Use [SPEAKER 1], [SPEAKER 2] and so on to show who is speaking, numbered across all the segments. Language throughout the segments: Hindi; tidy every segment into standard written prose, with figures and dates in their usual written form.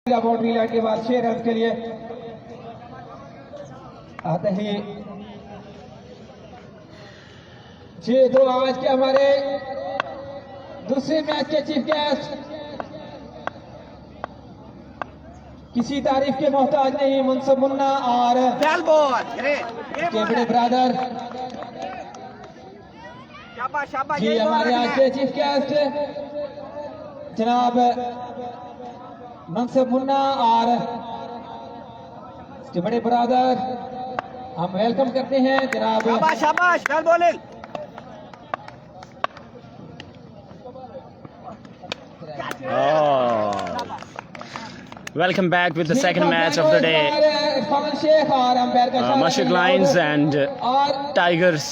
[SPEAKER 1] बाउंड्री लाइन के बाद 6 रन के लिए आते ही जी। तो आज के हमारे दूसरे मैच के चीफ गेस्ट किसी तारीफ के मोहताज नहीं, मनसब मुन्ना और के बड़े ब्रदर जी। हमारे आज के चीफ गेस्ट जनाब मनसब मुन्ना और इसके बड़े ब्रदर, हम वेलकम करते हैं जनाब।
[SPEAKER 2] शाबाश शाबाश, well bowling.
[SPEAKER 3] Welcome back with the second match of the day. Mashuk Lions and Tigers.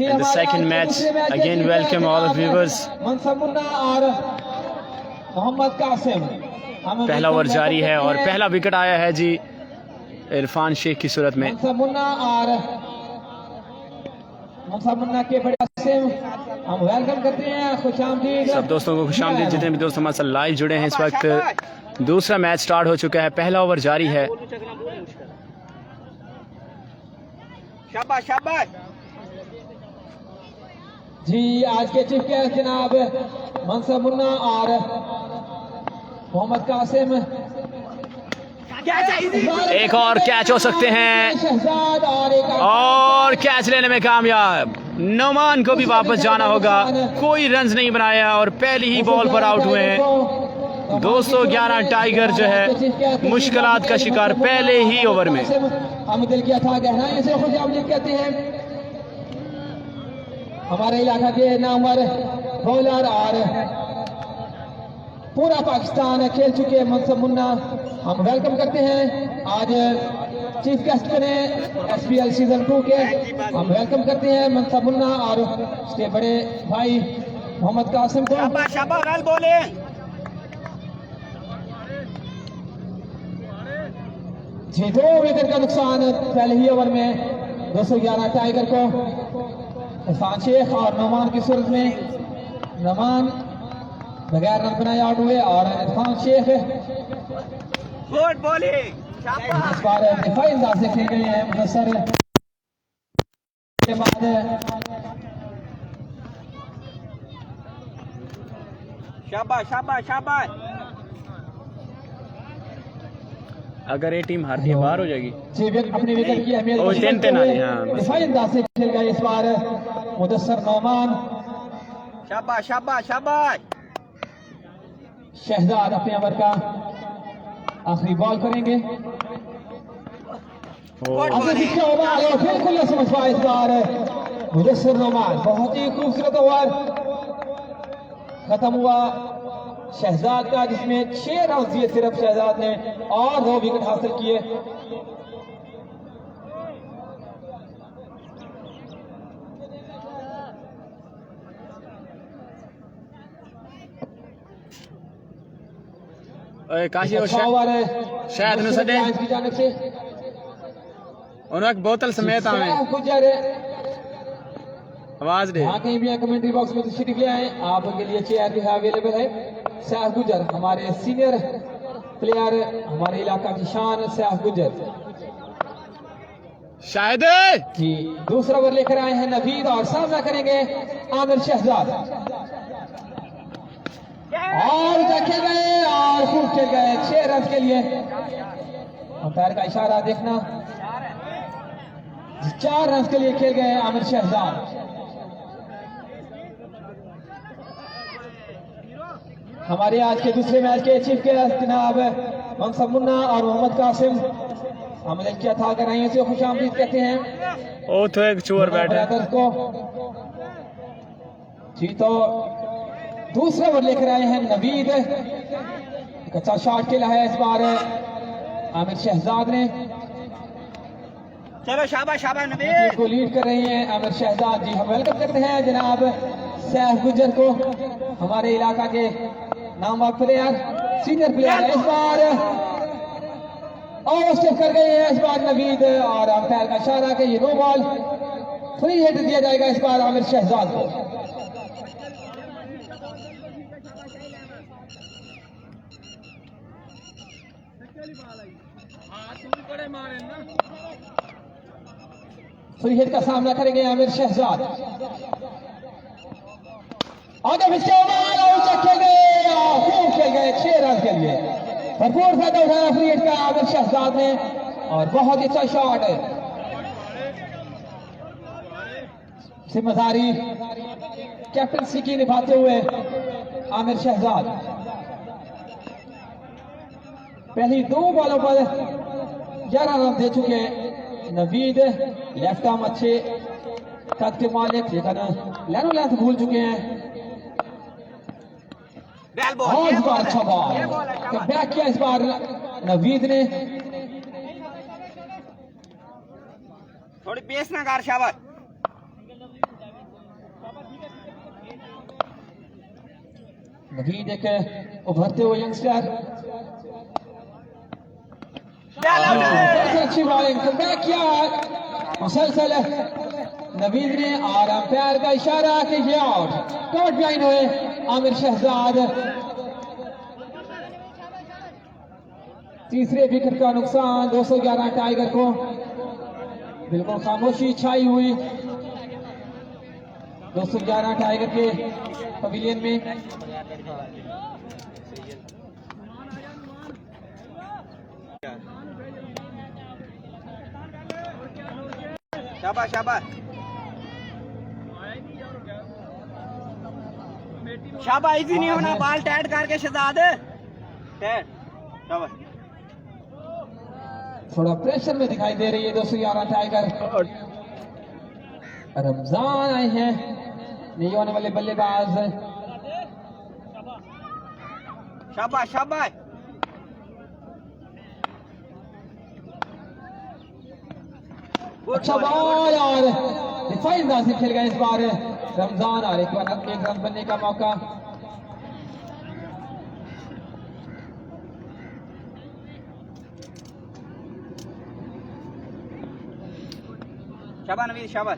[SPEAKER 3] In the second match, again welcome all the viewers.
[SPEAKER 1] Mansab Munna और मोहम्मद कासिम।
[SPEAKER 3] पहला ओवर जारी है और पहला विकेट आया है जी इरफान शेख की सूरत में।
[SPEAKER 1] मनसब मुन्ना के बड़े कासिम हम वेलकम करते हैं, खुशामदीद
[SPEAKER 3] सब दोस्तों को खुशामदीद। जितने भी दोस्त हमारे साथ लाइव जुड़े हैं, इस वक्त दूसरा मैच स्टार्ट हो चुका है, पहला ओवर जारी है।
[SPEAKER 2] शाबाश शाबाश
[SPEAKER 1] जी। आज के चीफ गेस्ट जनाब मनसब मुन्ना और मोहम्मद कासिम।
[SPEAKER 3] एक और कैच हो सकते हैं
[SPEAKER 1] शहजाद
[SPEAKER 3] और कैच लेने में कामयाब। नोमान को भी वापस जाना होगा, कोई रन्स नहीं बनाया और पहली ही बॉल पर आउट हुए हैं। 211 टाइगर जो है मुश्किलात का शिकार पहले ही ओवर में।
[SPEAKER 1] हम दिल किया था गहराई से खुशामदीद कहते हैं हमारे इलाका के नामवर बॉलर और पूरा पाकिस्तान खेल चुके मनसब मुन्ना, हम वेलकम करते हैं। आज चीफ गेस्ट बने SPL सीजन 2 के, हम वेलकम करते हैं मनसब मुन्ना और उसके बड़े भाई मोहम्मद कासिम को।
[SPEAKER 2] शाबाश शाबाश, वेल बॉलिंग।
[SPEAKER 1] जी। 2 विकेट का नुकसान पहले ही ओवर में 211 टाइगर को। इरफान शेख और नोमान की सूरत में नोमान बगैर रन बनाए आउट हुए और इरफान शेख
[SPEAKER 2] गुड बॉलिंग।
[SPEAKER 1] इस बार दिफाई अंदाज से खेल गए हैं। मुदस्सर के बाद
[SPEAKER 2] शाबाश शाबाश शाबाश।
[SPEAKER 3] अगर ये टीम हारती है बाहर हो जाएगी
[SPEAKER 1] जी। अपनी विकेट की अहमियत
[SPEAKER 3] और 10 वाली, हाँ,
[SPEAKER 1] दिफाई अंदाज से खेल गए इस बार मुदस्सर नोमान।
[SPEAKER 2] शाबाश शाबाश शाबाश।
[SPEAKER 1] शहजाद अपने ओवर का आखिरी बॉल करेंगे। बिल्कुल न समझ पाए इस बार मुदस्सर नोमान। बहुत ही खूबसूरत ओवर खत्म हुआ शहजाद का, जिसमें 6 रन दिए सिर्फ शहजाद ने और 2 विकेट हासिल किए।
[SPEAKER 3] काशी और शायद न सडे
[SPEAKER 1] की जानिब से
[SPEAKER 3] उन्हें बोतल समेत आवे
[SPEAKER 1] गुजर
[SPEAKER 3] आवाज दे।
[SPEAKER 1] यहाँ कहीं भी कमेंट्री बॉक्स में तशरीफ ले आए, आपके लिए चेयर भी अवेलेबल है। सैफ गुजर हमारे सीनियर प्लेयर, हमारे इलाका की शान सैफ गुजर
[SPEAKER 3] शायद
[SPEAKER 1] जी। दूसरा ओवर लेकर आए हैं नवीद और सामना करेंगे आमिर शहजाद। और खेल गए और खूब खेल गए 6 रन के लिए। अंपायर का इशारा देखना। 4 रन के लिए खेल गए आमिर शहजाद। हमारे आज के दूसरे मैच के चीफ गेस्ट जनाब मनसब मुन्ना और मोहम्मद कासिम, हम किया था गहराइयों से खुशामदीद कहते हैं।
[SPEAKER 3] ओ तो एक चोर बैठा
[SPEAKER 1] को जी। तो दूसरा ओवर लेकर आए हैं नवीद। एक अच्छा शॉट खेला है इस बार आमिर शहजाद ने।
[SPEAKER 2] चलो शाबाश शाबाश नवीद
[SPEAKER 1] को लीड कर रही हैं आमिर शहजाद जी। हम वेलकम करते हैं जनाब सैफ गुजर को, हमारे इलाका के नामवर प्लेयर, सीनियर प्लेयर। इस बार और स्टेप कर गए हैं इस बार नवीद और अंपायर का इशारा कि ये नो बॉल, फ्री हिट दिया जाएगा इस बार आमिर शहजाद को। फ्री हिट का सामना करेंगे आमिर शहजाद। आगे फिर खेल गए और खूब खेल गए 6 रन के लिए। भरपूर फायदा उठाया फ्री हिट का आमिर शहजाद ने और बहुत ही अच्छा शॉट है। जिम्मेदारी कैप्टनसी की निभाते हुए आमिर शहजाद पहली 2 बॉलों पर 11 रन दे चुके हैं। नवीद लेफ्ट आर्म अच्छे कद के मालिक लेकिन लेनो लेंथ भूल चुके हैं। और इस बार अच्छा बॉल बैक किया इस बार नवीद ने।
[SPEAKER 2] थोड़ी पेस ना कर शाबाश।
[SPEAKER 1] नवीद एक उभरते हुए यंगस्टर अच्छी बॉलिंग बैक किया मुसलसल नवीद ने और अंपायर का इशारा कि ये आउट। कॉट बिहाइंड हुए आमिर शहजाद। तीसरे विकेट का नुकसान 211 टाइगर को। बिल्कुल खामोशी छाई हुई 211 टाइगर के पवेलियन में।
[SPEAKER 2] शाबाश शाबाश शाबाश। इजी नहीं होना, बाल टाइट करके शहजाद टाइट। शाबाश।
[SPEAKER 1] थोड़ा प्रेशर में दिखाई दे रही है 211 टाइगर। रमजान आए हैं नहीं होने वाले बल्लेबाज।
[SPEAKER 2] शाबाश शाबाश।
[SPEAKER 1] अच्छा बॉल और दिफाई अंदाज से खेल गए इस बार रमजान और एक रन बनने का मौका।
[SPEAKER 2] शाबाश नवीद शाबाश।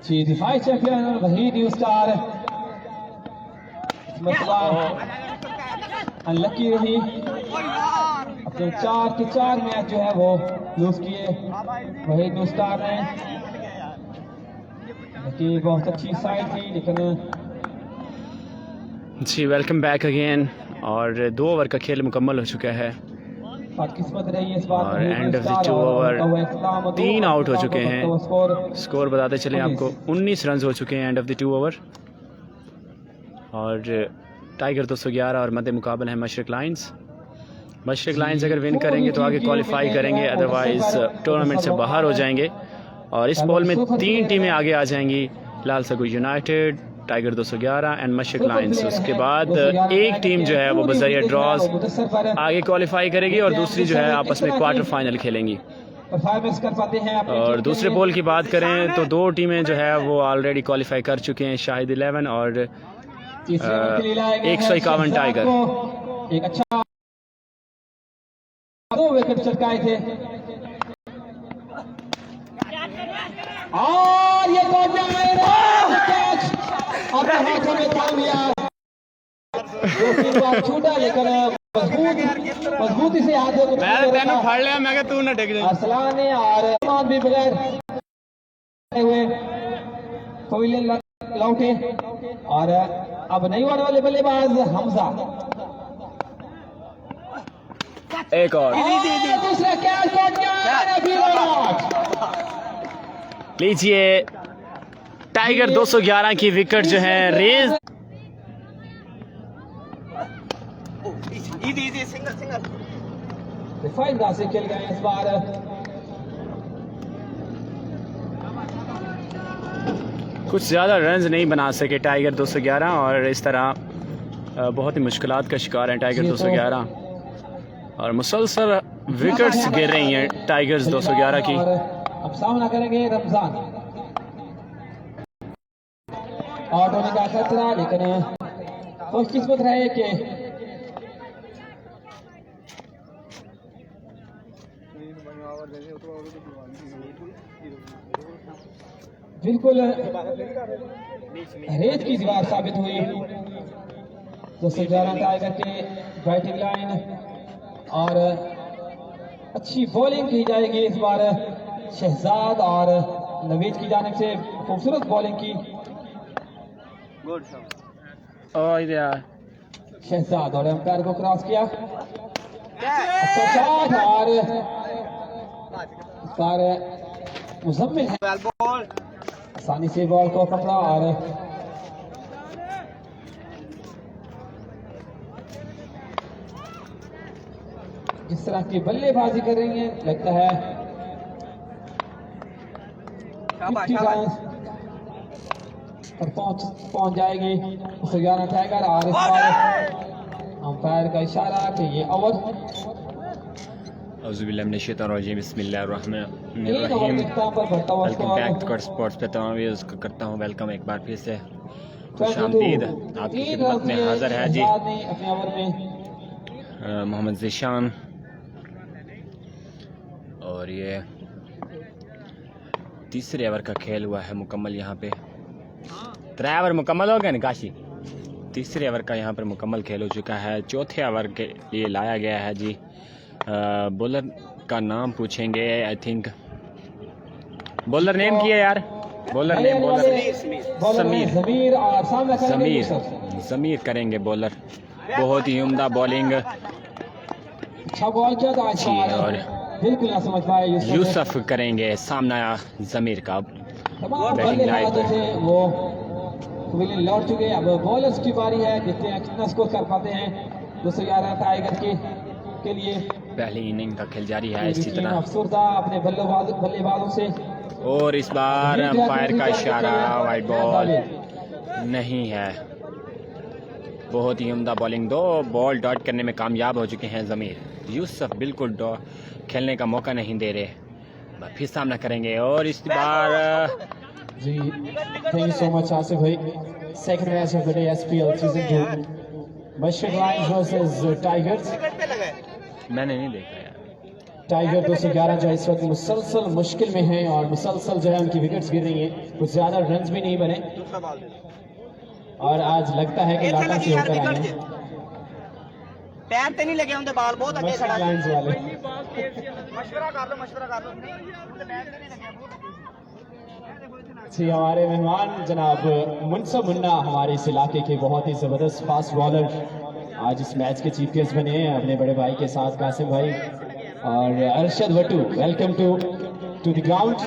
[SPEAKER 1] जी दिफाई चैंपियन वही न्यू स्टार अनलकी रही। अपने 4 के 4 मैच जो है वो लूज किए वही न्यू स्टार ने। कि बहुत अच्छी साइड थी लेकिन
[SPEAKER 3] जी वेलकम बैक अगेन। और 2 ओवर का खेल मुकम्मल हो चुका है
[SPEAKER 1] किस्मत रही है इस बार।
[SPEAKER 3] और end of the 2 over 3 out हो चुके हैं। स्कोर बताते चले आपको 19 रन हो चुके हैं एंड ऑफ द 2 ओवर। और टाइगर 211 और मध्य मुकाबला है मशरक लाइन्स। मशरक लाइन्स अगर विन करेंगे तो आगे क्वालिफाई करेंगे, अदरवाइज टूर्नामेंट से बाहर हो जाएंगे। और इस बॉल में 3 टीमें आगे आ जाएंगी, लाल सगु united, tiger 211 and Mashrak lions. उसके बाद एक टीम जो है वो बजरिया ड्रॉज आगे क्वालिफाई करेगी और दूसरी जो है आपस में क्वार्टर फाइनल खेलेंगी। और दूसरे बॉल की बात करें तो 2 टीमें जो है वो ऑलरेडी क्वालिफाई कर चुके हैं, शाहिद 11 और 151 टाइगर।
[SPEAKER 1] एक अच्छा 2 विकेट चटकाए थे और ये कैच अपने हाथों में थाम लिया। 2-3 बार छूटा लेकिन मजबूती से हाथ
[SPEAKER 3] मैंने फाड़ लिया। मैं तू ना टेक
[SPEAKER 1] अरसलान ने और भी बगैर हुए पवेलियन लौटे। और अब नहीं होने वाले बल्लेबाज हमजा।
[SPEAKER 3] एक और
[SPEAKER 1] दूसरा कैच
[SPEAKER 3] लीजिए। टाइगर 211 की विकेट जो है रेज।
[SPEAKER 2] Easy single single.
[SPEAKER 1] डिफाइंड से खेल गए इस बार।
[SPEAKER 3] कुछ ज़्यादा रन्स नहीं बना सके टाइगर 211 और इस तरह बहुत ही मुश्किलात का शिकार है टाइगर 211 और मुसलसल विकेट्स गिर रही हैं टाइगर्स 211 की।
[SPEAKER 1] अब सामना करेंगे रमजान। आउट होने का खतरा लेकिन खुशकिस्मत रहे कि बिल्कुल रेत की दीवार साबित हुई। 211 टाइगर के बैटिंग लाइन और अच्छी बॉलिंग की जाएगी इस बार शहजाद और नवीद की जानिब से खूबसूरत बॉलिंग की।
[SPEAKER 2] गुड
[SPEAKER 1] शहजाद और एम्पायर को क्रॉस किया। अच्छा शॉट और इस बार मुजम्मिल है
[SPEAKER 2] वेल बॉल
[SPEAKER 1] आसानी से बॉल को पकड़ा और जिस तरह की बल्लेबाजी कर रही है लगता है
[SPEAKER 2] शाबाश
[SPEAKER 1] 50
[SPEAKER 2] शाबाश
[SPEAKER 1] रन पर पहुंच जाएगी 11 टाइगर और इस बार अंपायर का इशारा कि ये ओवर
[SPEAKER 3] बिस्मिल्लाहिर्रहमानिर्रहीम
[SPEAKER 1] तीन ओवर के इख्तिताम पर बढ़ता हुआ
[SPEAKER 3] welcome back to cut sports पे तमाम व्यूअर्स को करता हूँ वेलकम एक बार फिर से खुशामदीद आपकी खिदमत में हाजिर है जी
[SPEAKER 1] अपने ओवर में
[SPEAKER 3] मोहम्मद ज़ीशान और ये तीसरे ओवर का खेल हुआ है मुकम्मल। यहाँ पे 3 ओवर मुकम्मल हो गए निकाशी। तीसरे ओवर का यहाँ पर मुकम्मल खेल हो चुका है। चौथे ओवर के लिए लाया गया है जी। बॉलर का नाम पूछेंगे आई थिंक बॉलर नेम किया यार बॉलर नेम
[SPEAKER 1] ज़मीर और सामने करेंगे
[SPEAKER 3] ज़मीर करेंगे बॉलर। बहुत ही उम्दा बॉलिंग
[SPEAKER 1] अच्छा बॉल किया था
[SPEAKER 3] जी और
[SPEAKER 1] बिल्कुल ना समझ पाए
[SPEAKER 3] यूसुफ करेंगे सामना ज़मीर का।
[SPEAKER 1] तमाम बल्लेबाजों से वो कबीले लौट चुके। अब बॉलर्स की बारी है, देखते हैं कितना स्कोर कर पाते हैं 211 टाइगर के लिए।
[SPEAKER 3] पहली इनिंग का खेल जारी है इसी तरह
[SPEAKER 1] अफसरदा अपने बल्लेबाजों से
[SPEAKER 3] और इस बार अंपायर का इशारा वाइड बॉल नहीं है। बहुत ही उम्दा बॉलिंग 2 बॉल डॉट करने में कामयाब हो चुके हैं ज़मीर। यूसुफ बिल्कुल खेलने का मौका नहीं दे रहे। फिर सामना करेंगे और इस बार
[SPEAKER 1] जी thank you so much Asif भाई। Second match of the day SPL season 2 Mashrak lions versus tigers.
[SPEAKER 3] मैंने नहीं देखा यार।
[SPEAKER 1] टाइगर 211 जो इस वक्त मुसलसल मुश्किल में है और मुसलसल जो है उनकी विकेट्स गिर रही हैं। कुछ ज़्यादा रन्स भी नहीं बने और आज लगता है कि लाटा से होकर आए हैं।
[SPEAKER 2] पैर ते नहीं लगे उनके बाल बहुत अगे खड़ा
[SPEAKER 1] लाइंस वाले
[SPEAKER 2] मशवरा कर लो
[SPEAKER 1] जी। हमारे मेहमान जनाब मुनसब मुन्ना हमारे इस इलाके के बहुत ही ज़बरदस्त फास्ट बॉलर आज इस मैच के चीफ गेस्ट बने हैं अपने बड़े भाई के साथ कासिम भाई और Arshad Wattoo. Welcome to the ground.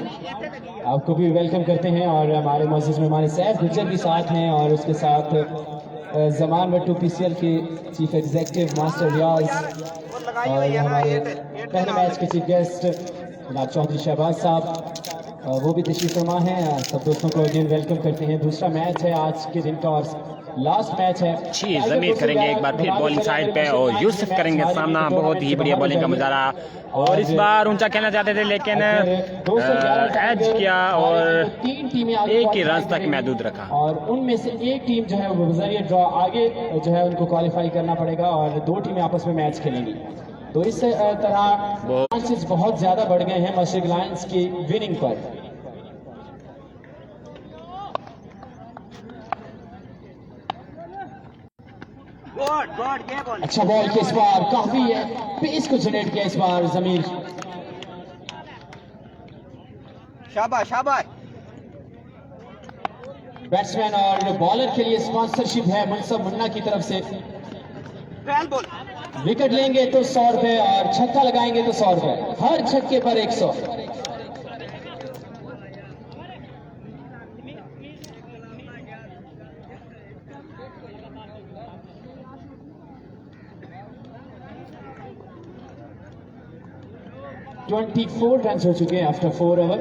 [SPEAKER 1] आपको भी वेलकम करते हैं और हमारे मौजूद मेहमान सैफ गुज्जर भी साथ हैं और उसके साथ जमान वटू पीसीएल के चीफ एग्जीक्यूटिव मास्टर रियाज और हमारे पहले मैच के चीफ गेस्ट जनाब चौधरी शहबाज साहब वो भी तशरीफ फरमा हैं। सब दोस्तों को अगेन वेलकम करते हैं। दूसरा मैच है आज के दिन का और लास्ट मैच है
[SPEAKER 3] जी। ज़मीर करेंगे एक बार फिर बॉलिंग साइड पे और यूसुफ करेंगे सामना। बहुत ही बढ़िया बॉलिंग का मुजाहरा और इस बार ऊंचा खेलना चाहते थे लेकिन एज किया और
[SPEAKER 1] 3 टीमें
[SPEAKER 3] एक ही रन तक महदूद रखा
[SPEAKER 1] और उनमें से एक टीम जो है वो बज़रिए ड्रॉ आगे जो है उनको क्वालिफाई करना पड़ेगा और 2 टीमें आपस में मैच खेलेंगी। तो इस तरह चांसेस बहुत ज्यादा बढ़ गए हैं मशरक लायंस की विनिंग पर। अच्छा बॉल के इस बार काफी है पेस को जनरेट किया इस बार ज़मीर।
[SPEAKER 2] शाबाश शाबाश।
[SPEAKER 1] बैट्समैन और बॉलर के लिए स्पॉन्सरशिप है मुनसब मुन्ना की तरफ से।
[SPEAKER 2] वेल बॉल
[SPEAKER 1] विकेट लेंगे तो 100 रुपए और छक्का लगाएंगे तो 100 रुपए। हर छक्के पर 100। ₹24 रन हो चुके हैं आफ्टर 4 ओवर।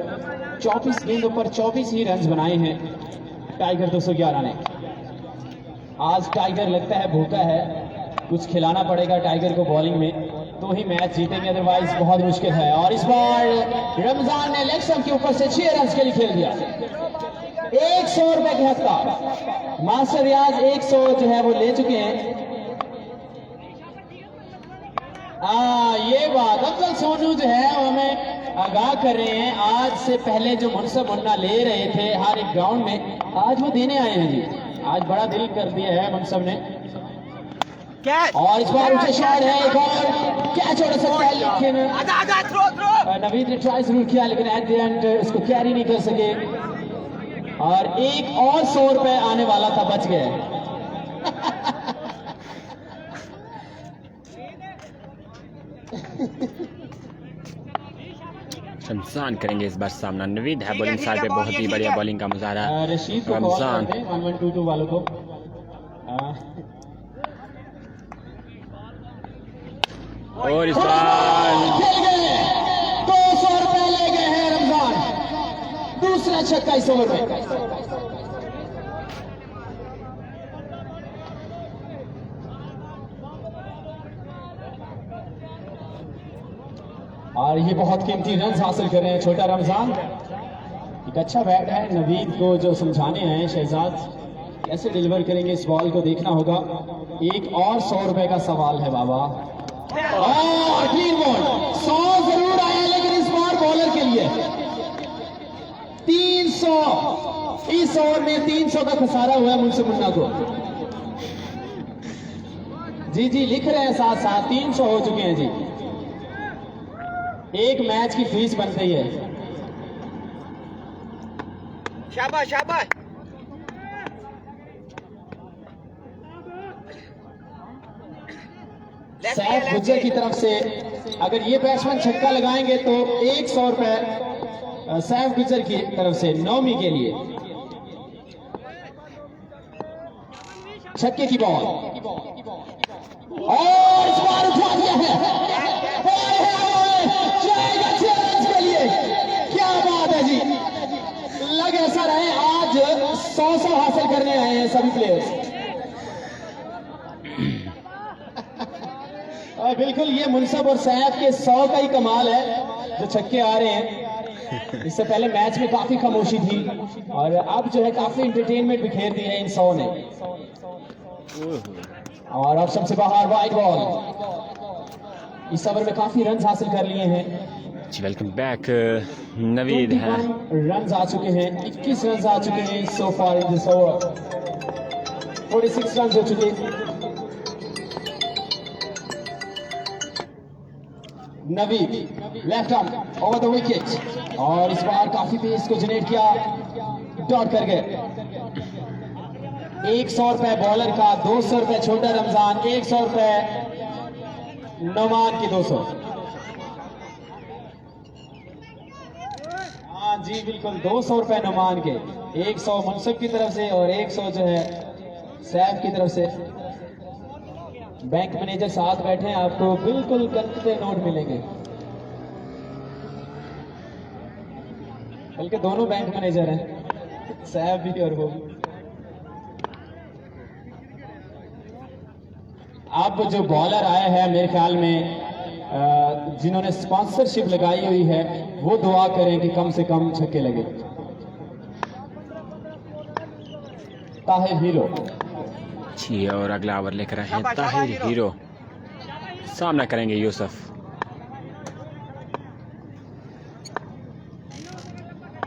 [SPEAKER 1] 24 गेंदों पर 24 ही रन बनाए हैं टाइगर 211 ने। आज टाइगर लगता है भूखा है, कुछ खिलाना पड़ेगा टाइगर को बॉलिंग में तो ही मैच जीतेंगे, अदरवाइज बहुत मुश्किल है। और इस बार रमजान ने लेग स्टंप के ऊपर से 6 रन के लिए खेल दिया। 100 रुपए के हक का मास्टर रियाज 100 जो है वो ले चुके हैं। ये बात अफजल सोनू जो है वो हमें आगाह कर रहे हैं। आज से पहले जो मुनसब मुन्ना ले रहे थे हर एक ग्राउंड में, आज वो देने आए हैं जी। आज बड़ा दिल कर दिया है मुनसब ने।
[SPEAKER 2] कैच
[SPEAKER 1] और इस बार ऊंचे शॉट है, एक और कैच हो सकता है, लेकिन
[SPEAKER 2] आजा थ्रो
[SPEAKER 1] नवीद ने ट्राई जरूर किया लेकिन एट द एंड उसको कैरी नहीं कर सके और एक और 100 रुपए आने वाला था, बच गए।
[SPEAKER 3] रमजान करेंगे इस बार सामना। नवीद है बॉलिंग साइड पे, बहुत ही बढ़िया बॉलिंग का मुजाहरा।
[SPEAKER 1] रशीद को कॉल करते हैं 1122 वालों को।
[SPEAKER 3] और इस बार
[SPEAKER 1] खेल गए, 200 रुपए ले गए हैं रमजान, दूसरा छक्का इस ओवर में। और ये बहुत कीमती रन हासिल कर रहे हैं छोटा रमजान। एक अच्छा बैट है, नवीद को जो समझाने आए हैं शहजाद कैसे डिलीवर करेंगे इस बॉल को देखना होगा। एक और 100 रुपए का सवाल है बाबा। और क्लीन बॉल, 100 जरूर आया लेकिन इस बार बॉलर के लिए 300, इस ओवर में 300 का खसारा हुआ है मुंसिफ मुन्ना को। जी लिख रहे हैं साथ साथ, 300 हो चुके हैं जी। एक मैच की फीस बन रही है।
[SPEAKER 2] शाबाश
[SPEAKER 1] सैफ गुज्जर की तरफ से अगर ये बैट्समैन छक्का लगाएंगे तो 100 रुपए सैफ गुज्जर की तरफ से नौमी के लिए। छक्के की बॉल और इस बार उठा दिया है, जाएगा 6 रन के लिए। क्या बात है जी, लग ऐसा रहे आज 100 हासिल करने आए हैं सभी प्लेयर्स। और बिल्कुल ये मुनसब और सैफ के 100 का ही कमाल है जो छक्के आ रहे हैं। इससे पहले मैच में काफी खामोशी थी और अब जो है काफी एंटरटेनमेंट बिखेर दी है इन 100 ने। और अब सबसे बाहर वाइड बॉल, इस ओवर में काफी रन हासिल कर लिए हैं।
[SPEAKER 3] Welcome back. नवीद है,
[SPEAKER 1] रन आ चुके हैं, 21 रन आ चुके हैं सो फार इन दिस ओवर। 46 रन हो चुके। Naveed left arm over the wicket और इस बार काफी तेज को जनरेट किया, डॉट कर गए। 100 रुपए बॉलर का, 200 रुपए छोटा रमजान, 100 रुपए नौमान की 200। हाँ जी बिल्कुल, 200 रुपए नौमान के, 100 मुनसिफ की तरफ से और 100 जो है सैफ की तरफ से। बैंक मैनेजर साथ बैठे हैं, आपको बिल्कुल गंदे नोट मिलेंगे, बल्कि दोनों बैंक मैनेजर हैं, सैफ भी और वो। अब जो बॉलर आया है मेरे ख्याल में जिन्होंने स्पॉन्सरशिप लगाई हुई है वो दुआ करें कि कम से कम छक्के लगे। ताहिर हीरो
[SPEAKER 3] जी, और अगला ओवर लेकर आए हैं ताहिर हीरो, सामना करेंगे यूसुफ।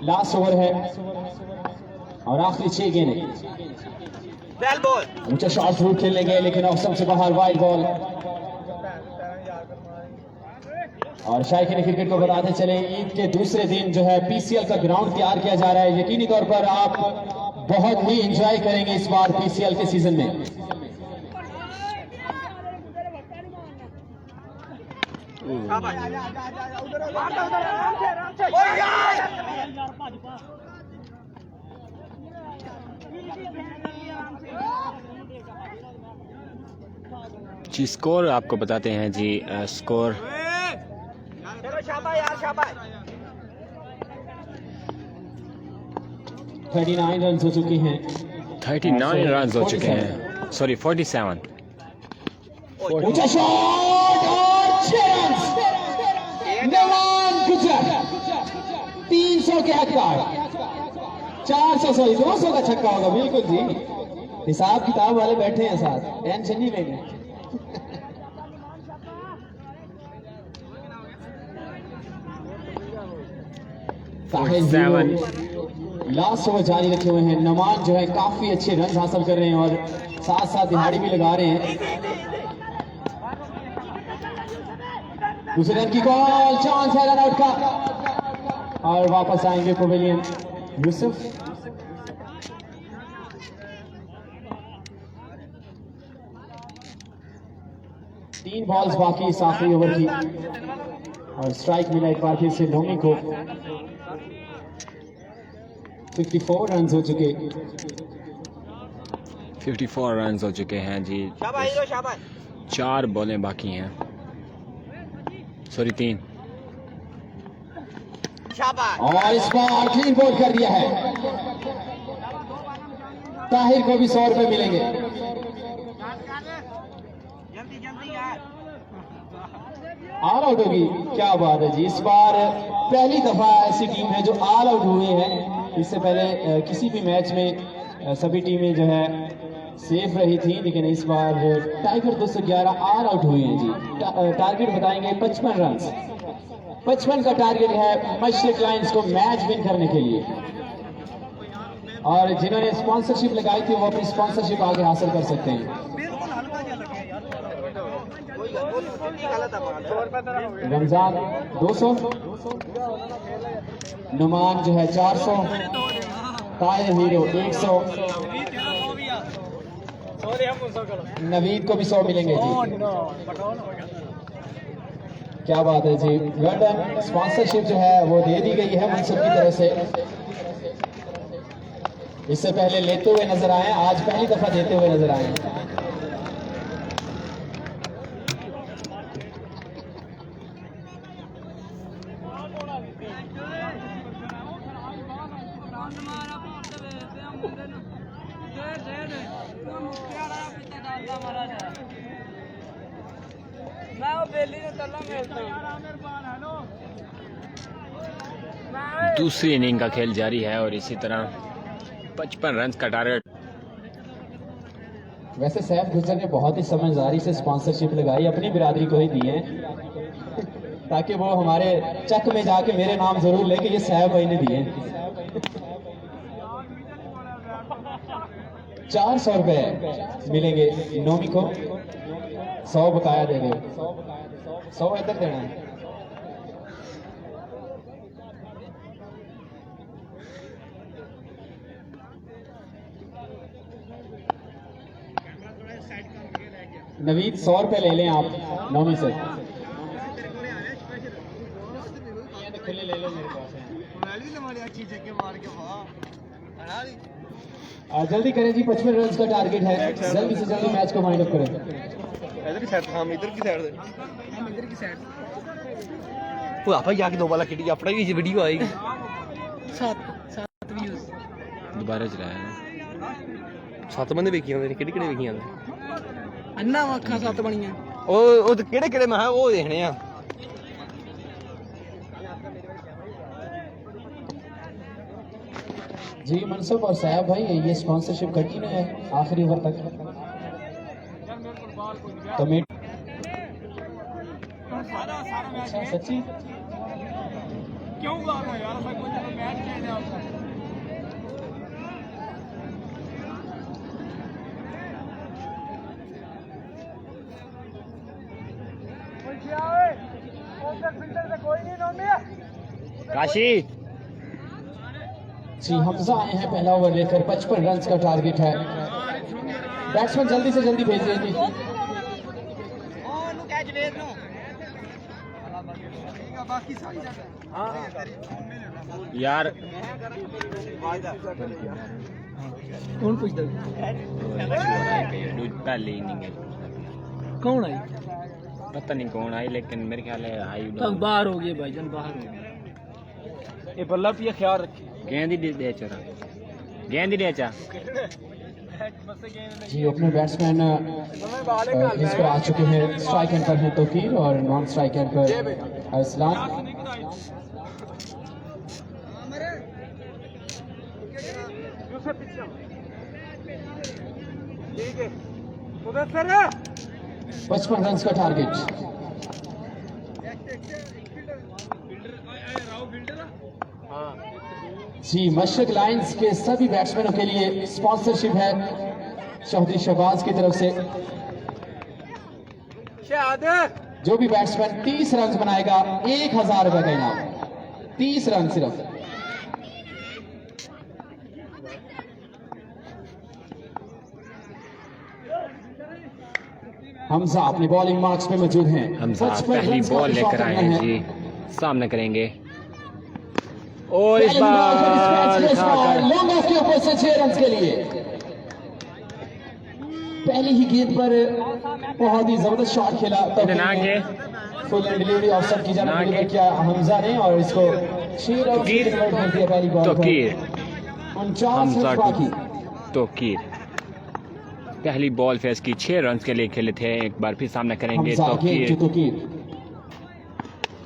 [SPEAKER 1] लास्ट ओवर है और आखिरी 6 गेंदें। ऊंचा शॉट जरूर खेलेंगे लेकिन ऑप्शन से बाहर वाइड बॉल। और शायकीन क्रिकेट को बताते चले, ईद के दूसरे दिन जो है पीसीएल का ग्राउंड तैयार किया जा रहा है। यकीनी तौर पर आप बहुत ही एंजॉय करेंगे इस बार पीसीएल के सीजन में।
[SPEAKER 3] जी स्कोर आपको बताते हैं जी। स्कोर
[SPEAKER 1] 39 रन हो चुके हैं।
[SPEAKER 3] 39 रन हो चुके हैं, सॉरी 47।
[SPEAKER 1] ऊंचा शॉट और 6 रन। नवान गुजर 300 के हकदार, 400 सॉरी 200 का छक्का होगा। बिल्कुल जी, हिसाब किताब वाले बैठे हैं साथ, टेंशन नहीं लेंगे। लास्ट ओवर जारी रखे हुए हैं। नमान जो है काफी अच्छे रन हासिल कर रहे हैं और साथ साथ दिहाड़ी भी लगा रहे हैं। दूसरे रन की कॉल, चांस है रन आउट का और वापस आएंगे पवेलियन यूसुफ। तीन बॉल्स बाकी इस आखिरी ओवर की और स्ट्राइक मिला एक बार फिर से नोमी को। 54 रन हो चुके
[SPEAKER 3] 54 रन हो चुके हैं जी।
[SPEAKER 2] शाबाश हीरो शाबाश।
[SPEAKER 3] 4 बॉलें बाकी हैं, सॉरी 3।
[SPEAKER 2] शाबाश।
[SPEAKER 1] और इस बार क्लीन बोल्ड कर दिया है। ताहिर को भी 100 रुपए मिलेंगे।
[SPEAKER 2] जल्दी जल्दी यार।
[SPEAKER 1] ऑल आउट होगी, क्या बात है जी। इस बार पहली दफा ऐसी टीम है जो ऑल आउट हुए हैं। इससे पहले किसी भी मैच में सभी टीमें जो है सेफ रही थी, लेकिन इस बार टाइगर 211 ऑल आउट हुए हैं जी। टारगेट बताएंगे 55 रन। 55 का टारगेट है मशरिक लायंस को मैच विन करने के लिए। और जिन्होंने स्पॉन्सरशिप लगाई थी वो अपनी स्पॉन्सरशिप आगे हासिल कर सकते हैं। रमजान 200, नुमान जो है 400, ताहिर हीरो 100, नवीद को भी 100 मिलेंगे जी। क्या बात है जी, वेल डन। स्पॉन्सरशिप जो है वो दे दी गई है मनसुब की तरफ से। इससे पहले लेते हुए नजर आए, आज पहली दफा देते हुए नजर आए।
[SPEAKER 3] दूसरी इनिंग का खेल जारी है और इसी तरह 55 रन का टारगेट।
[SPEAKER 1] वैसे सैफ गुजर ने बहुत ही समझदारी से स्पॉन्सरशिप लगाई, अपनी बिरादरी को ही दी है ताकि वो हमारे चक में जाके मेरे नाम जरूर ले कि ये सैफ भाई ने दिए। 400 रुपए मिलेंगे नोमी को। 100 बकाया दे दो, 100 इधर देना है। नवीद 100 रुपए ले लें आप नोमी से। खुले ले लो मेरे पास है। जल्दी करें जी, 55 रन का टारगेट है, जल्दी से जल्दी मैच को वाइंड अप करें।
[SPEAKER 2] इधर की साइड, हम इधर की साइड, हम इधर की साइड। वो आपा जाके 2 बाला खिड़ी अपना भी वीडियो आएगी। 7 व्यूज
[SPEAKER 3] दोबारा चलाया
[SPEAKER 2] 7 बंदे वेखी आंदे ने, किहड़े किहड़े वेखी आंदे
[SPEAKER 4] अन्ना अखां 7 बणियां।
[SPEAKER 2] ਉਹ ਤੇ ਕਿਹੜੇ ਕਿਹੜੇ ਮੈਂ ਉਹ ਦੇਖਣੇ ਆ।
[SPEAKER 1] जी मनसुब और साहब भाई, ये स्पॉन्सरशिप कंटिन्यू है आखिरी ओवर तक। कमेटी अच्छा सच्ची
[SPEAKER 4] क्यों गाना यार, मैं कोई मैच खेलने आता हूं।
[SPEAKER 3] काशी
[SPEAKER 1] जी हमजा आए हैं पहला ओवर लेकर। 55 रन का टारगेट है। बैट्समैन जल्दी से जल्दी भेज देंगे।
[SPEAKER 3] यार
[SPEAKER 4] कौन पूछता
[SPEAKER 3] पहली इनिंग है,
[SPEAKER 4] कौन आई?
[SPEAKER 3] पता नहीं कौन आई, लेकिन मेरे ख्याल है आई
[SPEAKER 4] बाहर हो गए भाईजान, बाहर हो गए। ये बल्ला पिया ख्याल रखिए।
[SPEAKER 3] गेंद ही दे चोरा, गेंद ही दे चा।
[SPEAKER 1] जी अपने बैट्समैन इस पर आ चुके हैं। स्ट्राइक एंड पर है तोकीर और नॉन स्ट्राइक एंड पर अरसलान।
[SPEAKER 4] ठीक है, उधर सर
[SPEAKER 1] 55 रन का टारगेट। जी मशरिक लायंस के सभी बैट्समैनों के लिए स्पॉन्सरशिप है चौधरी शहबाज की तरफ से।
[SPEAKER 4] शहादत
[SPEAKER 5] जो भी बैट्समैन 30 रन बनाएगा 1000 रुपए का इनाम। 30 रन सिर्फ। हमजा अपनी बॉलिंग मार्क्स पे मौजूद हैं।
[SPEAKER 3] हमजा
[SPEAKER 5] 55
[SPEAKER 3] पहली
[SPEAKER 5] रन का
[SPEAKER 3] बॉल
[SPEAKER 5] शॉट
[SPEAKER 3] लेकर आए
[SPEAKER 5] करना
[SPEAKER 3] हैं
[SPEAKER 5] है।
[SPEAKER 3] जी, सामने करेंगे और इस
[SPEAKER 5] पहली बॉल पर इस मैच में इस बार
[SPEAKER 3] बार
[SPEAKER 5] लॉन्ग ऑफ के ऊपर से 6 रन के लिए। पहली ही गेंद पर बहुत ही जबरदस्त शॉट खेला।
[SPEAKER 3] ना के
[SPEAKER 5] फुल एंड डिलीवरी ऑफसाइड की जाने डिलीवर किया हमजा ने और इसको 6 रन की डिलीवर कर दिया पहली बॉल पर।
[SPEAKER 3] तोकीर
[SPEAKER 5] 49
[SPEAKER 3] हमजा
[SPEAKER 5] रन बाकी।
[SPEAKER 3] तोकीर पहली बॉल फेस की 6 रन के लिए खेले थे। एक बार फिर सामना करेंगे
[SPEAKER 5] हमजा गेंद
[SPEAKER 3] तोकीर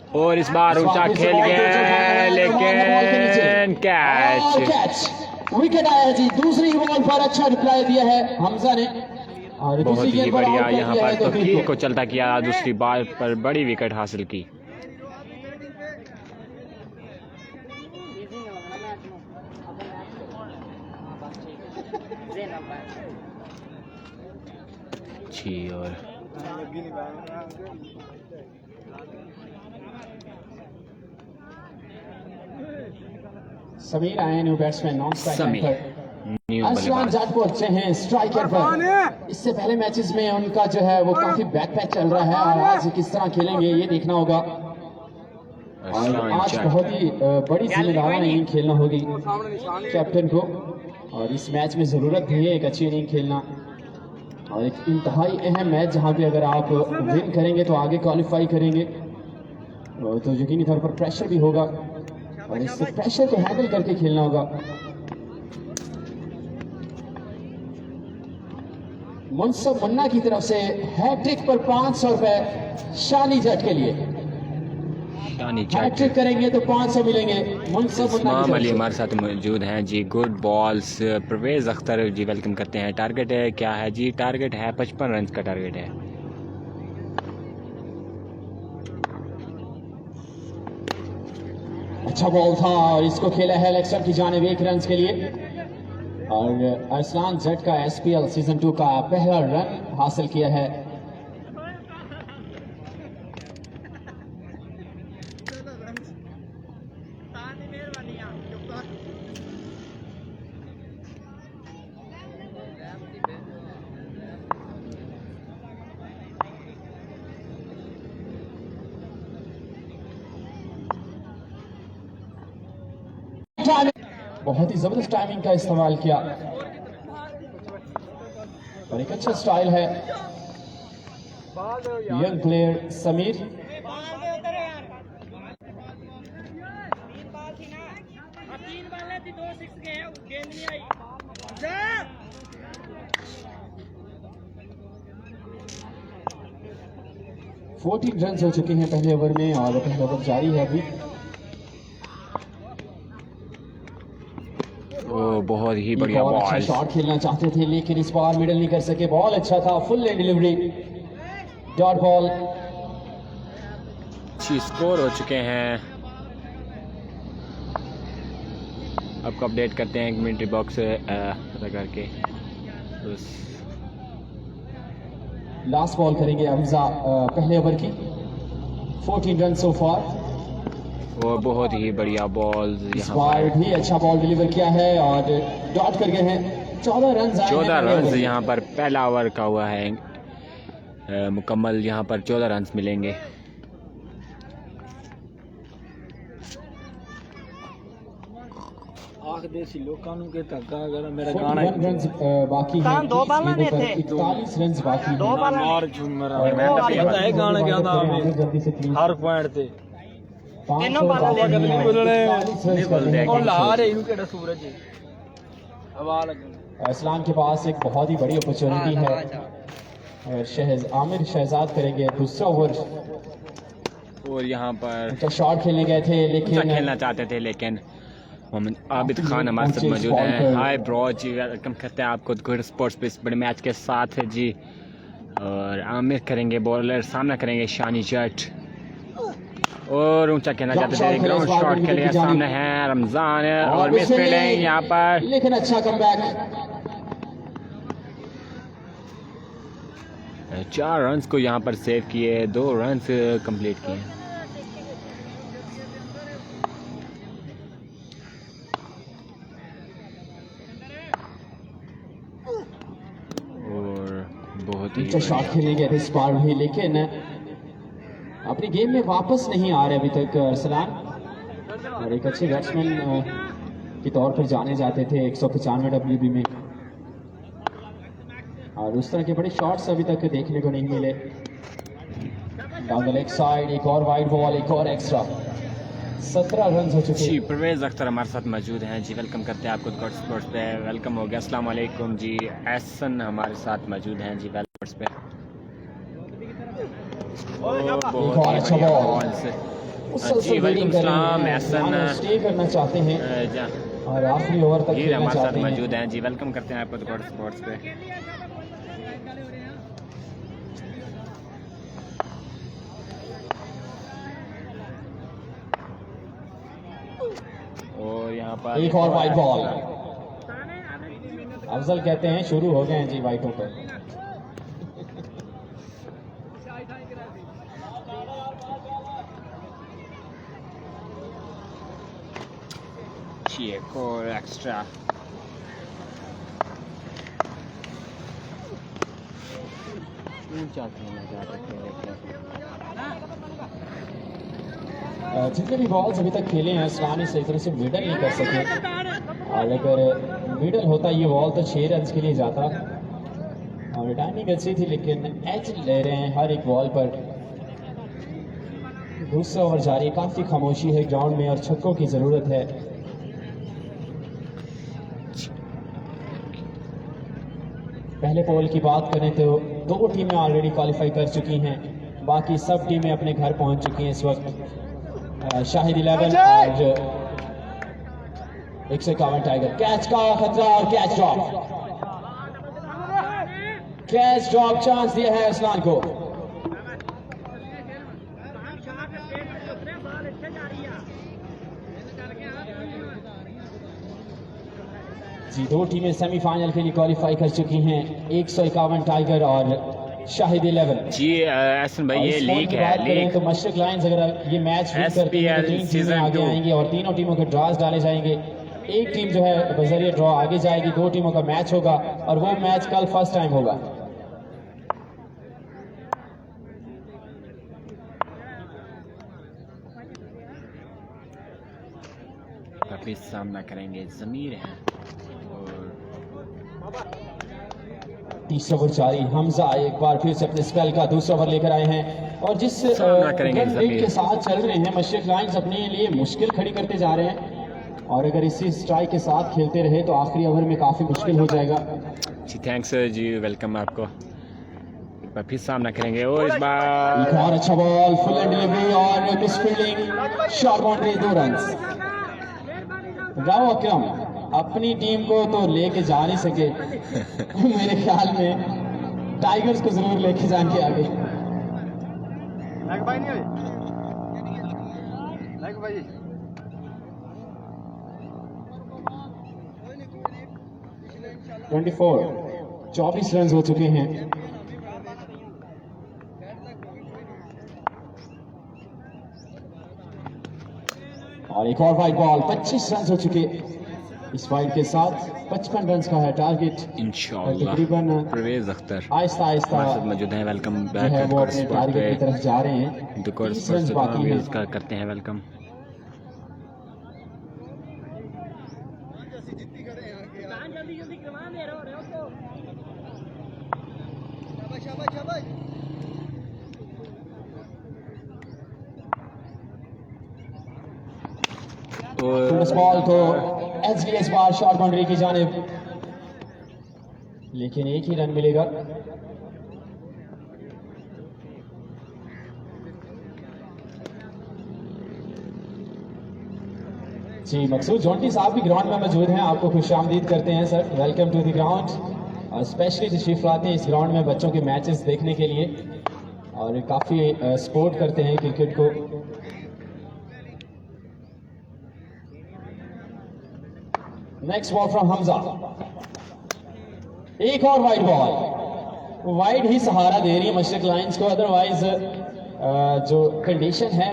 [SPEAKER 5] तो
[SPEAKER 3] और इस बार ऊंचा खेल गया लेकिन कैच।
[SPEAKER 5] विकेट आया जी। दूसरी बॉल पर अच्छा रिप्लाई दिया है हमजा ने और
[SPEAKER 3] बहुत
[SPEAKER 5] दूसरी
[SPEAKER 3] ही
[SPEAKER 5] गेंद पर
[SPEAKER 3] बढ़िया
[SPEAKER 5] आउट कर
[SPEAKER 3] यहाँ
[SPEAKER 5] दिया
[SPEAKER 3] पर
[SPEAKER 5] है तोकीर
[SPEAKER 3] तोकीर
[SPEAKER 5] को।
[SPEAKER 3] को चलता किया। दूसरी बॉल पर बड़ी विकेट हासिल की। जी और
[SPEAKER 5] समीर आए new batsman non strike
[SPEAKER 3] Sameer
[SPEAKER 5] पर।
[SPEAKER 3] न्यू
[SPEAKER 5] अरसलान
[SPEAKER 3] बल्लेबाज
[SPEAKER 5] जाट को अच्छे हैं स्ट्राइकर पर। इससे पहले मैचेस में उनका जो है वो काफी बैक पैच चल रहा है और आज किस तरह खेलेंगे ये देखना होगा। और
[SPEAKER 3] अरसलान
[SPEAKER 5] आज
[SPEAKER 3] जाट
[SPEAKER 5] बहुत ही बड़ी जिम्मेदारी इनिंग खेलना होगी कैप्टन को और इस मैच में जरूरत भी है एक अच्छी इनिंग खेलना और एक इंतहाई अहम मैच जहां पे अगर आप विन करेंगे तो आगे क्वालिफाई करेंगे तो यकीनी तौर पर प्रेशर भी होगा और इस प्रेशर को हैंडल करके खेलना होगा। मुनसब मुन्ना की तरफ से हैट्रिक पर 500 रुपए शानी जट के लिए।
[SPEAKER 3] शानी जाट
[SPEAKER 5] हैट्रिक करेंगे तो 500 मिलेंगे मुनसब मुन्ना
[SPEAKER 3] इस्माम
[SPEAKER 5] की
[SPEAKER 3] अली
[SPEAKER 5] तरफ से।
[SPEAKER 3] हमारे साथ मौजूद हैं जी। गुड बॉल्स परवेज अख्तर जी वेलकम करते हैं। टारगेट है क्या है जी? टारगेट है 55 रन का टारगेट है।
[SPEAKER 5] अच्छा बॉल था और इसको खेला है लेग स्टंप की जानिब 1 रन के लिए और अरसलान जट का एसपीएल सीजन 2 का पहला रन हासिल किया है। बहुत ही जबरदस्त टाइमिंग का इस्तेमाल किया और एक अच्छा स्टाइल है young player Sameer. Fourteen run हो चुके हैं पहले ओवर में और पहला ओवर जारी है अभी।
[SPEAKER 3] ओ बहुत ही
[SPEAKER 5] एक
[SPEAKER 3] बढ़िया
[SPEAKER 5] और अच्छा
[SPEAKER 3] बॉल।
[SPEAKER 5] शॉट खेलना चाहते थे लेकिन इस बार मिडल नहीं कर सके। बॉल अच्छा था full and delivery dot ball.
[SPEAKER 3] अच्छी स्कोर हो चुके हैं। आपको अपडेट करते हैं 1 मिनट बॉक्स पता करके।
[SPEAKER 5] लास्ट बॉल करेंगे हमजा पहले ओवर की। 14 रन सो फार।
[SPEAKER 3] वो बहुत ही बढ़िया बॉल
[SPEAKER 5] इस
[SPEAKER 3] यहाँ
[SPEAKER 5] बार
[SPEAKER 3] पर
[SPEAKER 5] भी अच्छा बॉल डिलीवर किया है और डॉट कर गए हैं। 14 रन
[SPEAKER 3] 14 रन यहाँ पर पहला ओवर का हुआ है मुकम्मल। यहाँ पर 14 रन मिलेंगे।
[SPEAKER 4] देसी लोगों के धक्का अगर मेरा
[SPEAKER 5] 41 रन बाकी है। 41 रन बाकी है।
[SPEAKER 4] मार झूमरा पता है गाना क्या था
[SPEAKER 5] जल्दी से please।
[SPEAKER 4] हर पॉइंट ते
[SPEAKER 5] 500
[SPEAKER 4] बाला
[SPEAKER 5] बाकी
[SPEAKER 4] कदली
[SPEAKER 5] हैं।
[SPEAKER 4] बोलने
[SPEAKER 5] 41 रन करने हैं।
[SPEAKER 4] और ला रहे इनु केड़ा सूरज हवा लग
[SPEAKER 5] इस्लाम के पास एक बहुत ही बड़ी अपॉर्चुनिटी है और आमिर शहजाद करेंगे दूसरा ओवर।
[SPEAKER 3] और यहाँ पर
[SPEAKER 5] उनका शॉट खेलने गए थे
[SPEAKER 3] अच्छा
[SPEAKER 5] लेकिन
[SPEAKER 3] खेलना चाहते थे लेकिन मोहम्मद आबिद खान हमारे साथ मौजूद हैं। हाय ब्रो जी वेलकम करते हैं आपको गुड स्पोर्ट्स पे इस बड़े मैच के साथ है जी। और आमिर करेंगे बॉलर सामना करेंगे शानी जट और ऊंचा खेलना चाहते थे ग्राउंड शॉट के लिए सामने है रमजान और मिस फील्डिंग यहाँ पर।
[SPEAKER 5] लेकिन अच्छा कमबैक।
[SPEAKER 3] 4 रन्स को यहाँ पर सेव किए, 2 रन्स कंप्लीट किए। और बहुत ही
[SPEAKER 5] अच्छा शॉट खेलेंगे इस बार भी, लेकिन अपनी गेम में वापस नहीं आ रहे अभी तक अरसलान। और एक अच्छे बैट्समैन के तौर पर जाने जाते थे 195 WB में, और उस तरह के बड़े शॉट्स अभी तक देखने को नहीं मिले। डाउन द लेग साइड एक और वाइड बॉल, एक और एक्स्ट्रा, 17 रन हो चुके
[SPEAKER 3] जी। परवेज अख्तर हमारे साथ मौजूद हैं जी, वेलकम करते हैं आपको गॉड स्पोर्ट्स पे। वेलकम हो गया, अस्सलाम वालेकुम जी। एहसन हमारे साथ मौजूद हैं जी वेल स्पोर्ट्स पे।
[SPEAKER 5] एक और अच्छा बॉल,
[SPEAKER 3] जी वेलकम सलाम एहसन
[SPEAKER 5] स्टे करना चाहते हैं और आखिरी ओवर तक
[SPEAKER 3] जी
[SPEAKER 5] खेलना
[SPEAKER 3] हमारे साथ
[SPEAKER 5] चाहते हैं।
[SPEAKER 3] मौजूद हैं जी, वेलकम करते हैं आपको गॉड स्पोर्ट्स पे। और यहाँ पर
[SPEAKER 5] एक और वाइड बॉल, अफजल कहते हैं शुरू हो गए हैं जी वाइटों पर।
[SPEAKER 3] जी एक और एक्स्ट्रा।
[SPEAKER 5] जितने भी बॉल्स अभी तक खेले हैं इस्लामी सही तरह से मिडल नहीं कर सके, और अगर मिडल होता ये बॉल तो 6 रन के लिए जाता। और टाइमिंग अच्छी थी लेकिन एज ले रहे हैं हर एक बॉल पर। दूसरा ओवर जारी, काफ़ी खामोशी है ग्राउंड में और छक्कों की ज़रूरत है। पहले पोल की बात करें तो 2 टीमें ऑलरेडी क्वालिफाई कर चुकी हैं, बाकी सब टीमें अपने घर पहुंच चुकी हैं इस वक्त। शाहिद 11 और 151 टाइगर। कैच का खतरा और कैच ड्रॉप चांस दिया है असलान को। जी 2 टीमें सेमीफाइनल के लिए क्वालिफाई कर चुकी हैं, 151 टाइगर और शाहिद 11।
[SPEAKER 3] जी एहसन भाई ये लीग है, लीग
[SPEAKER 5] तो मशरक लायंस अगर ये मैच विन करती है तो 3 टीमें आगे आएंगी और तीनों टीमों के ड्रॉज डाले जाएंगे। एक टीम जो है बजरिए ड्रॉ आगे जाएगी, 2 टीमों का मैच होगा और वो मैच कल फर्स्ट टाइम होगा।
[SPEAKER 3] अभी सामना करेंगे जमीर हैं और
[SPEAKER 5] 30 ओवर जारी। हमजा एक बार फिर से अपने स्पेल का दूसरा ओवर लेकर आए हैं और जिस रन रेट के साथ चल रहे हैं मशरक लायंस अपने लिए मुश्किल खड़ी करते जा रहे हैं, और अगर इसी स्ट्राइक के साथ खेलते रहे तो आखिरी ओवर में काफ़ी मुश्किल हो जाएगा।
[SPEAKER 3] जी थैंक्स जी, वेलकम आपको। फिर सामना करेंगे और इस बार
[SPEAKER 5] एक और अच्छा बॉल, फुल एंड डिलीवरी और miss fielding, short boundary, 2 run. Rao Akram अपनी टीम को तो लेके जा नहीं सके मेरे ख्याल में टाइगर्स को जरूर लेके जाएंगे आगे।
[SPEAKER 2] भाई नहीं
[SPEAKER 5] 24 रन हो चुके हैं। और एक और वाइड बॉल, 25 रन हो चुके इस वाइड के साथ। 55 रन का है टारगेट
[SPEAKER 3] इंशाल्लाह।
[SPEAKER 5] तकरीबन
[SPEAKER 3] परवेज अख्तर
[SPEAKER 5] आहिस्ता आहिस्ता
[SPEAKER 3] हमारे साथ मौजूद हैं, वेलकम
[SPEAKER 5] जो है
[SPEAKER 3] बैक
[SPEAKER 5] वो अपने टारगेट की तरफ जा रहे हैं। 30 रन बाकी हैं।
[SPEAKER 3] का करते हैं वेलकम।
[SPEAKER 5] फुल बॉल तो एच बार शॉर्ट बाउंड्री की जानिब, लेकिन एक ही रन मिलेगा। जी मकसूद जोंटी साहब भी ग्राउंड में मौजूद हैं, आपको खुशामदीद करते हैं sir, welcome to the ground. और स्पेशली तशरीफ लाते हैं इस ग्राउंड में बच्चों के मैचेस देखने के लिए और काफ़ी सपोर्ट करते हैं क्रिकेट को। नेक्स्ट बॉल फ्रॉम हमजा, एक और वाइड बॉल, वाइड ही सहारा दे रही है मशरक लाइंस को, अदरवाइज जो कंडीशन है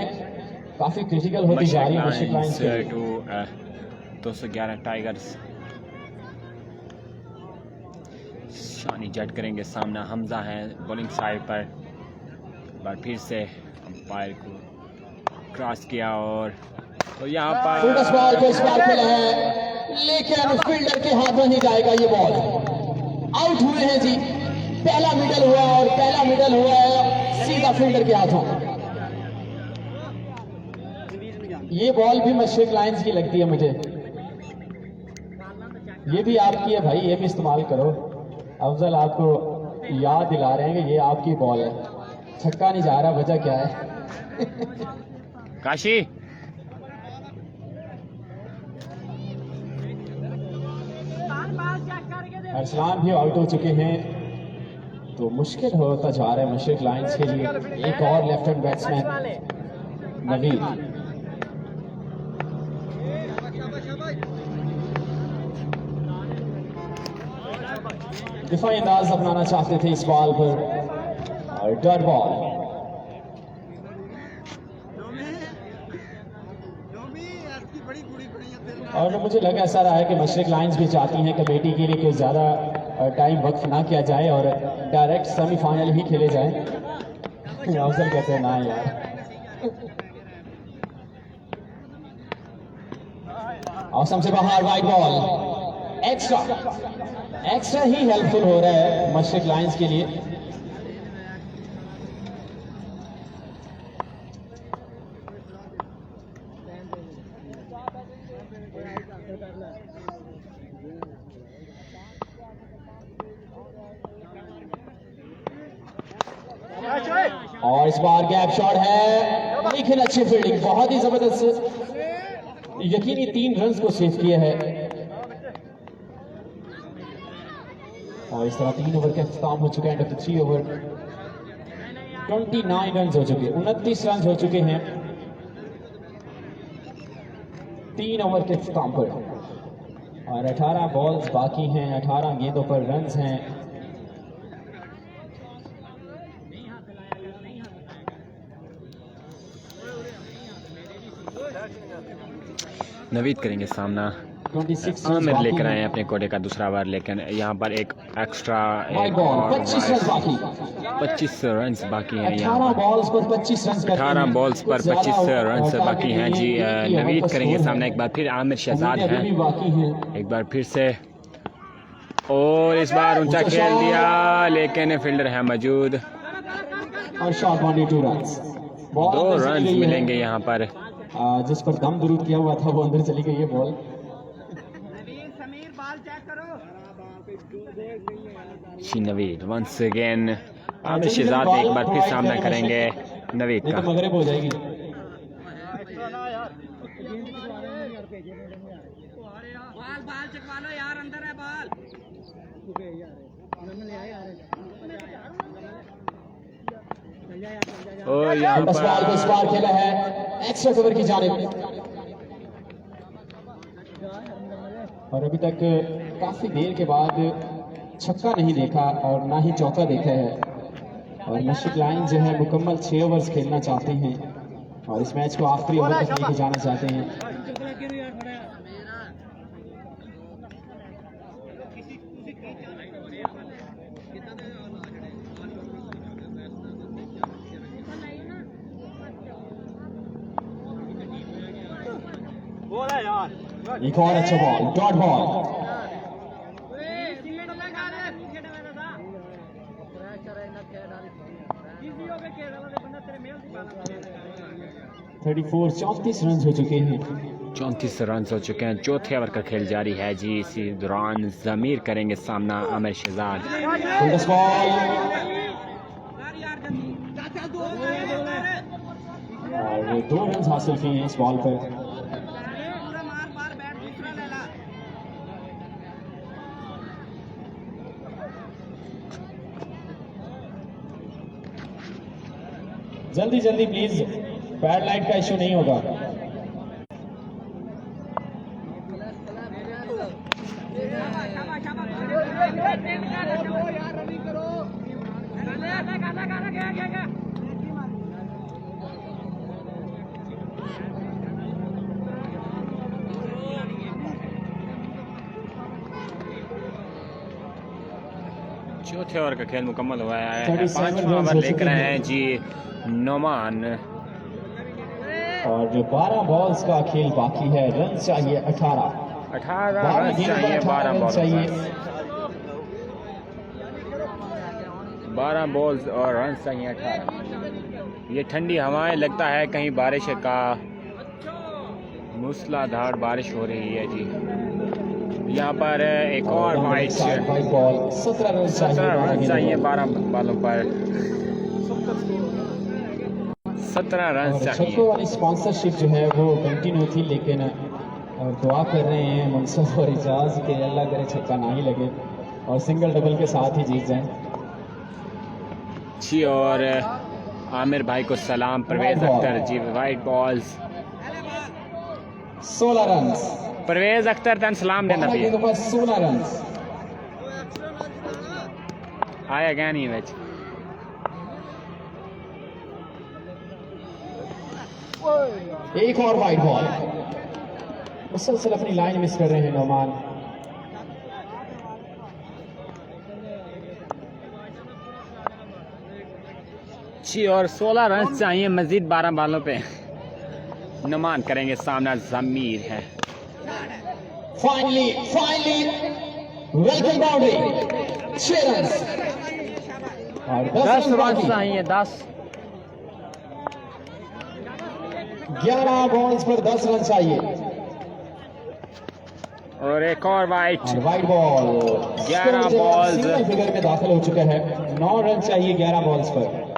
[SPEAKER 5] काफी क्रिटिकल होती जा रही है मशरक लाइंस के लिए।
[SPEAKER 3] 211 टाइगर्स। शानी जट करेंगे, सामना हमजा है बॉलिंग साइड पर। बार फिर से अंपायर को क्रॉस किया और तो यहाँ पर
[SPEAKER 5] फुल बॉल को इस बार खेला है, लेकिन फील्डर के हाथों ही जाएगा ये बॉल। आउट हुए हैं जी, पहला मिडल हुआ और पहला मिडल हुआ है सीधा फील्डर के हाथों। ये बॉल भी मशरक लाइंस की लगती है मुझे। ये भी आपकी है भाई, ये भी इस्तेमाल करो। अफजल आपको याद दिला रहे हैं कि ये आपकी बॉल है। छक्का नहीं जा रहा, वजह क्या है?
[SPEAKER 3] काशी
[SPEAKER 5] अरसलान भी आउट हो चुके हैं, तो मुश्किल होता जा रहा है मशरक लाइंस के लिए। एक और लेफ्ट हैंड बैट्समैन नवीद। दिफाई अंदाज अपनाना चाहते थे इस बॉल पर और डॉट बॉल। और मुझे लग ऐसा रहा है कि मशरक लाइंस भी चाहती हैं कमेटी के लिए कोई ज़्यादा टाइम वक्त ना किया जाए और डायरेक्ट सेमीफाइनल ही खेले जाए। अफजल कहते हैं ना यार। औसम से बाहर वाइड बॉल, एक्स्ट्रा ही हेल्पफुल हो रहा है मशरक लाइंस के लिए। और इस बार गैप शॉट है, लेकिन अच्छी फील्डिंग, बहुत ही जबरदस्त। यकीनी 3 रन को सेव किया है और इस तरह 3 ओवर का इख्तिताम हो चुका है। 3 ओवर 29 रन हो चुके, 29 रन हो चुके हैं 3 ओवर के इख्तिताम पर और 18 बॉल्स बाकी हैं, 18 गेंदों पर रन्स हैं।
[SPEAKER 3] नवीद करेंगे सामना।
[SPEAKER 5] 26
[SPEAKER 3] आमिर लेकर आए हैं अपने कोटे का दूसरा ओवर, लेकिन यहाँ पर एक एक्स्ट्रा
[SPEAKER 5] 25 रन बाकी,
[SPEAKER 3] 25 रन बाकी हैं।
[SPEAKER 5] 18 बॉल्स पर 25 रन,
[SPEAKER 3] 18 बॉल्स पर 25 रन बाकी हैं जी। नवीद करेंगे सामना एक बार फिर। आमिर शहजाद हैं एक बार फिर से और इस बार ऊंचा खेल दिया, लेकिन फील्डर है मौजूद।
[SPEAKER 5] और शॉट बाउंड्री 2 रन,
[SPEAKER 3] 2 रन मिलेंगे यहाँ पर।
[SPEAKER 5] जिस पर दम दुरूद किया हुआ था वो अंदर चली गई है ball.
[SPEAKER 3] Naveed once again. Aamir Shahzad एक बार फिर सामना करेंगे नवीद का।
[SPEAKER 5] मगरिब हो जाएगी।
[SPEAKER 3] और यहाँ पर
[SPEAKER 5] इस बार खेला है एक्स्ट्रा कवर की जानिब और अभी तक काफी देर के बाद छक्का नहीं देखा और ना ही चौका देखा है। और मशरक लाइंस जो है मुकम्मल 6 ओवर्स खेलना चाहते हैं और इस मैच को आखिरी ओवर तक लेके जाना चाहते हैं। एक और अच्छा ball, dot ball. Thirty 34 run हो चुके हैं।
[SPEAKER 3] 34 रन हो चुके हैं। चौथे ओवर का खेल जारी है जी। इसी दौरान जमीर करेंगे सामना आमिर शहजाद।
[SPEAKER 5] और 2 रन हासिल किए हैं इस बॉल पर। जल्दी जल्दी प्लीज, पैड लाइट का इशू नहीं होगा।
[SPEAKER 3] चौथे ओवर का खेल मुकम्मल हुआ है।
[SPEAKER 5] 37
[SPEAKER 3] पांचवा
[SPEAKER 5] रन
[SPEAKER 3] ओवर
[SPEAKER 5] हो
[SPEAKER 3] लेकर
[SPEAKER 5] चुके
[SPEAKER 3] आए
[SPEAKER 5] हैं।
[SPEAKER 3] हैं जी नोमान।
[SPEAKER 5] और जो 12 बॉल्स का खेल बाकी है, रन चाहिए 18।
[SPEAKER 3] 18
[SPEAKER 5] 12
[SPEAKER 3] रन
[SPEAKER 5] गेंद पर
[SPEAKER 3] चाहिए
[SPEAKER 5] 18
[SPEAKER 3] 12
[SPEAKER 5] रन
[SPEAKER 3] बॉल
[SPEAKER 5] चाहिए।
[SPEAKER 3] 12 बॉल्स और रन चाहिए 18। ये ठंडी हवाएं, लगता है कहीं बारिश का मूसलाधार बारिश हो रही है जी। यहाँ पर एक और white,
[SPEAKER 5] white ball, 17 run
[SPEAKER 3] 17 run चाहिए 12 बॉलों पर। 17 रन
[SPEAKER 5] और
[SPEAKER 3] चाहिए।
[SPEAKER 5] छक्कों वाली स्पॉन्सरशिप जो है वो कंटिन्यू थी, लेकिन दुआ कर रहे हैं मनसूर और इजाज के अल्लाह करे छक्का ना ही लगे और सिंगल डबल के साथ ही जीत जाएं।
[SPEAKER 3] जी और आमिर भाई को सलाम। Parvez Akhtar ji, white balls.
[SPEAKER 5] 16 run.
[SPEAKER 3] Parvez Akhtar तन सलाम देना भी
[SPEAKER 5] 16 रन।
[SPEAKER 3] आया क्या नहीं मैच।
[SPEAKER 5] एक और वाइट बॉल। मुसलसल अपनी लाइन मिस कर रहे हैं नोमान।
[SPEAKER 3] जी और 16 रन चाहिए मजीद 12 बॉलों पे। नुमान करेंगे, सामना जमीर है।
[SPEAKER 5] फाइनली वेलकम बाउंड्री, 6 रन और 10 रन
[SPEAKER 3] चाहिए 10।
[SPEAKER 5] 11 बॉल्स पर 10 रन चाहिए।
[SPEAKER 3] और एक और वाइट।
[SPEAKER 5] और white ball
[SPEAKER 3] 11 balls.
[SPEAKER 5] Single figure में दाखिल हो चुका है। 9 रन चाहिए 11 बॉल्स पर।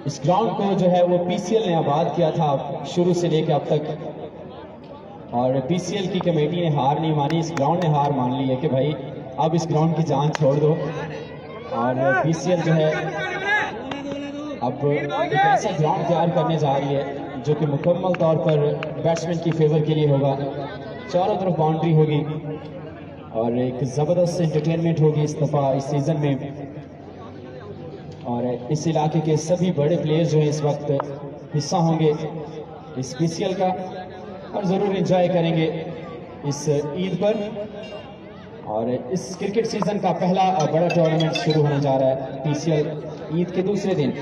[SPEAKER 5] इस ग्राउंड को जो है वो पीसीएल ने आबाद किया था शुरू से लेकर अब तक, और पीसीएल की कमेटी ने हार नहीं मानी, इस ग्राउंड ने हार मान ली है कि भाई अब इस ग्राउंड की जान छोड़ दो। और पीसीएल जो है अब एक ऐसा ग्राउंड तैयार करने जा रही है जो कि मुकम्मल तौर पर बैट्समैन की फेवर के लिए होगा। चारों तरफ बाउंड्री होगी और एक ज़बरदस्त एंटरटेनमेंट होगी इस दफ़ा इस सीज़न में। और इस इलाके के सभी बड़े प्लेयर्स जो हैं इस वक्त हिस्सा होंगे इस पीसीएल का और ज़रूर एंजॉय करेंगे इस ईद पर। और इस क्रिकेट सीज़न का पहला बड़ा टूर्नामेंट शुरू होने जा रहा है पीसीएल ईद के दूसरे दिन।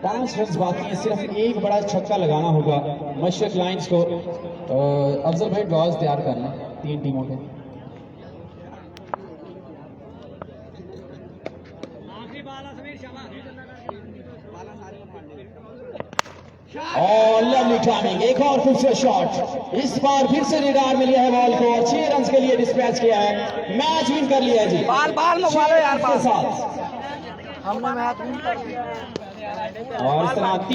[SPEAKER 5] पांच रन बाकी है, सिर्फ एक बड़ा छक्का लगाना होगा मशरक लाइंस को। अफजल भाई ड्रॉज तैयार करना 3 टीमों के। और लवली टाइमिंग, एक और खूबसूरत शॉट। इस बार फिर से रिडार में लिया है बॉल को और 6 रन के लिए डिस्पैच किया है। मैच विन कर लिया है जी।
[SPEAKER 4] बाल मंगवा लो यार,
[SPEAKER 5] के साथ
[SPEAKER 4] हमने मैच विन कर लिया।
[SPEAKER 5] और इस तरह